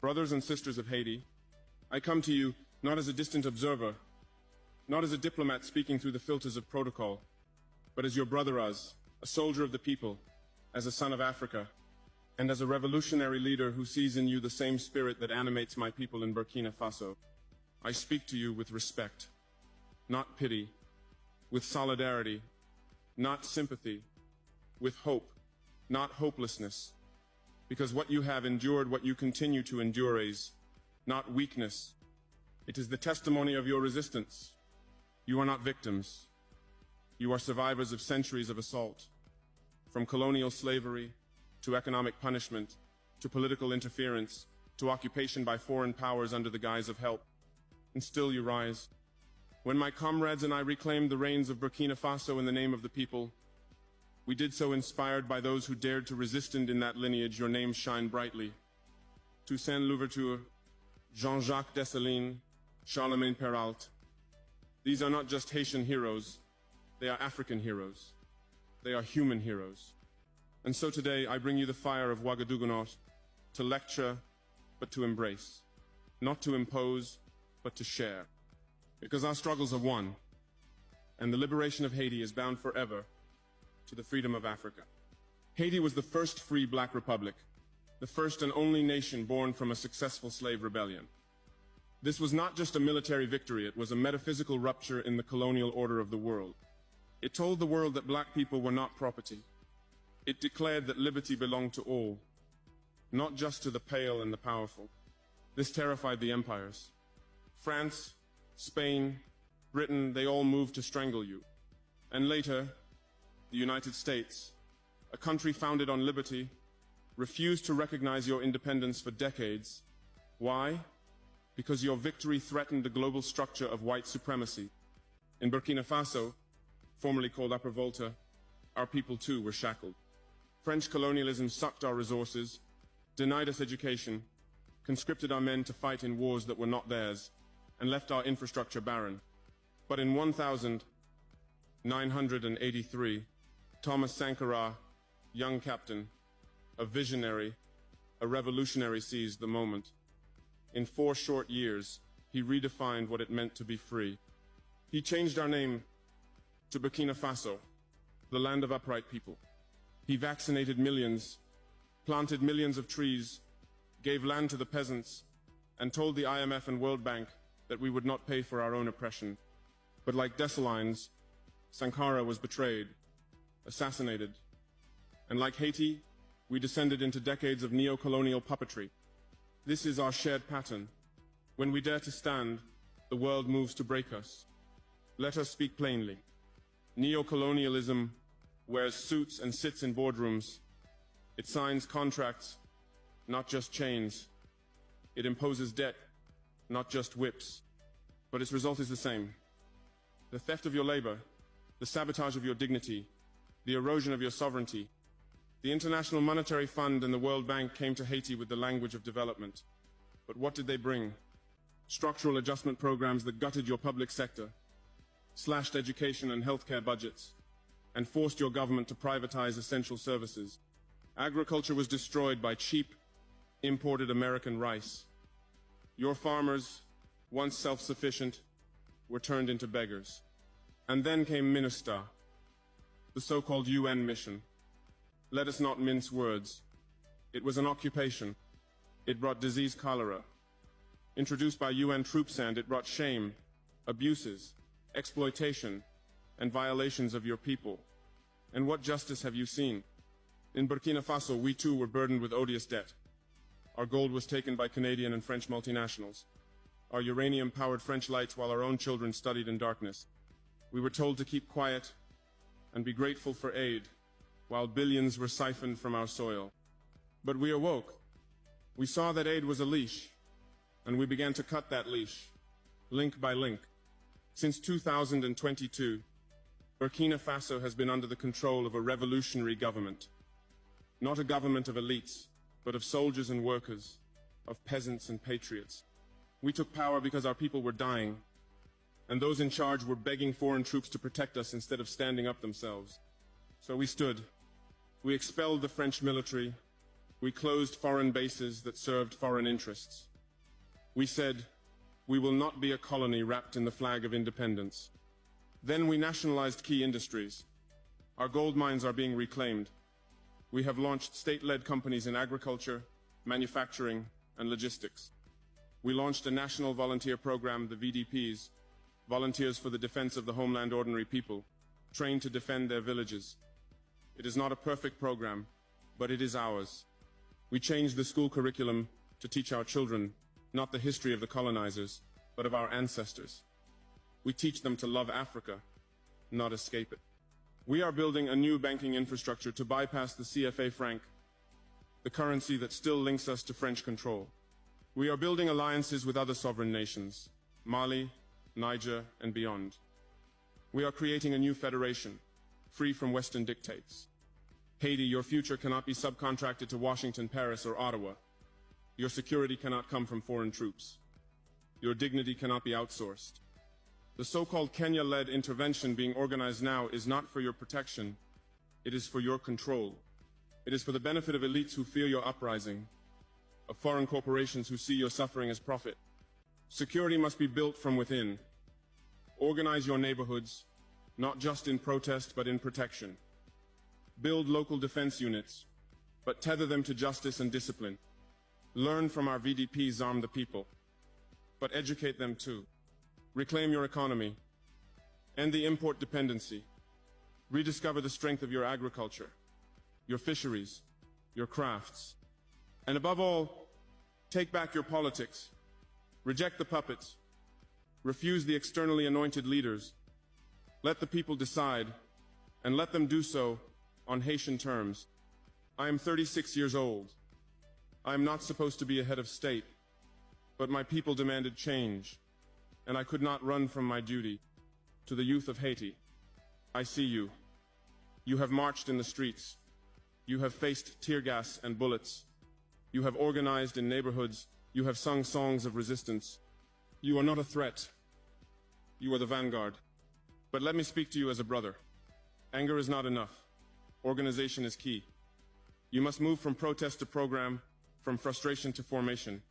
Brothers and sisters of Haiti, I come to you not as a distant observer, not as a diplomat speaking through the filters of protocol, but as your brother Uz, a soldier of the people, as a son of Africa, and as a revolutionary leader who sees in you the same spirit that animates my people in Burkina Faso. I speak to you with respect, not pity, with solidarity, not sympathy, with hope, not hopelessness, because what you have endured, what you continue to endure is not weakness. It is the testimony of your resistance. You are not victims. You are survivors of centuries of assault, from colonial slavery to economic punishment, to political interference, to occupation by foreign powers under the guise of help. And still you rise. When my comrades and I reclaimed the reins of Burkina Faso in the name of the people, we did so inspired by those who dared to resist, and in that lineage your names shine brightly. Toussaint Louverture, Jean-Jacques Dessalines, Charlemagne Perrault. These are not just Haitian heroes, they are African heroes. They are human heroes. And so today I bring you the fire of Ouagadougounoth to lecture, but to embrace. Not to impose, but to share. Because our struggles are one, and the liberation of Haiti is bound forever to the freedom of Africa. Haiti was the first free black republic, the first and only nation born from a successful slave rebellion. This was not just a military victory, it was a metaphysical rupture in the colonial order of the world. It told the world that black people were not property. It declared that liberty belonged to all, not just to the pale and the powerful. This terrified the empires. France, Spain, Britain, they all moved to strangle you. And later, the United States, a country founded on liberty, refused to recognize your independence for decades. Why? Because your victory threatened the global structure of white supremacy. In Burkina Faso, formerly called Upper Volta, our people too were shackled. French colonialism sucked our resources, denied us education, conscripted our men to fight in wars that were not theirs, and left our infrastructure barren. But in 1983, Thomas Sankara, young captain, a visionary, a revolutionary, seized the moment. In 4 short years, he redefined what it meant to be free. He changed our name to Burkina Faso, the land of upright people. He vaccinated millions, planted millions of trees, gave land to the peasants, and told the IMF and World Bank that we would not pay for our own oppression. But like Dessalines, Sankara was betrayed, assassinated. And like Haiti, we descended into decades of neo-colonial puppetry. This is our shared pattern. When we dare to stand, the world moves to break us. Let us speak plainly. Neo-colonialism wears suits and sits in boardrooms. It signs contracts, not just chains. It imposes debt, not just whips. But its result is the same. The theft of your labor, the sabotage of your dignity, the erosion of your sovereignty. The International Monetary Fund and the World Bank came to Haiti with the language of development. But what did they bring? Structural adjustment programs that gutted your public sector, slashed education and healthcare budgets, and forced your government to privatize essential services. Agriculture was destroyed by cheap, imported American rice. Your farmers, once self-sufficient, were turned into beggars. And then came MINUSTAH, the so-called UN mission. Let us not mince words. It was an occupation. It brought disease cholera. Introduced by UN troops, and it brought shame, abuses, exploitation, and violations of your people. And what justice have you seen? In Burkina Faso, we too were burdened with odious debt. Our gold was taken by Canadian and French multinationals. Our uranium-powered French lights, while our own children studied in darkness. We were told to keep quiet and be grateful for aid, while billions were siphoned from our soil. But we awoke. We saw that aid was a leash, and we began to cut that leash, link by link. Since 2022, Burkina Faso has been under the control of a revolutionary government. Not a government of elites, but of soldiers and workers, of peasants and patriots. We took power because our people were dying, and those in charge were begging foreign troops to protect us instead of standing up themselves. So we stood. We expelled the French military, We closed foreign bases that served foreign interests. We said, we will not be a colony wrapped in the flag of independence. Then we nationalized key industries. Our gold mines are being reclaimed. We have launched state-led companies in agriculture, manufacturing, and logistics. We launched a national volunteer program, the VDPs, Volunteers for the Defense of the Homeland Ordinary People, trained to defend their villages. It is not a perfect program, but it is ours. We changed the school curriculum to teach our children not the history of the colonizers, but of our ancestors. We teach them to love Africa, not escape it. We are building a new banking infrastructure to bypass the CFA franc, the currency that still links us to French control. We are building alliances with other sovereign nations, Mali, Niger, and beyond. We are creating a new federation, free from Western dictates. Haiti, your future cannot be subcontracted to Washington, Paris, or Ottawa. Your security cannot come from foreign troops. Your dignity cannot be outsourced. The so-called Kenya-led intervention being organized now is not for your protection. It is for your control. It is for the benefit of elites who fear your uprising, of foreign corporations who see your suffering as profit. Security must be built from within. Organize your neighborhoods, not just in protest, but in protection. Build local defense units, but tether them to justice and discipline. Learn from our VDPs, arm the people, but educate them too. Reclaim your economy, end the import dependency. Rediscover the strength of your agriculture, your fisheries, your crafts. And above all, take back your politics. Reject the puppets. Refuse the externally anointed leaders. Let the people decide, and let them do so on Haitian terms. I am 36 years old. I am not supposed to be a head of state, but my people demanded change, and I could not run from my duty. To the youth of Haiti, I see you. You have marched in the streets. You have faced tear gas and bullets. You have organized in neighborhoods. You have sung songs of resistance. You are not a threat. You are the vanguard. But let me speak to you as a brother. Anger is not enough. Organization is key. You must move from protest to program, from frustration to formation.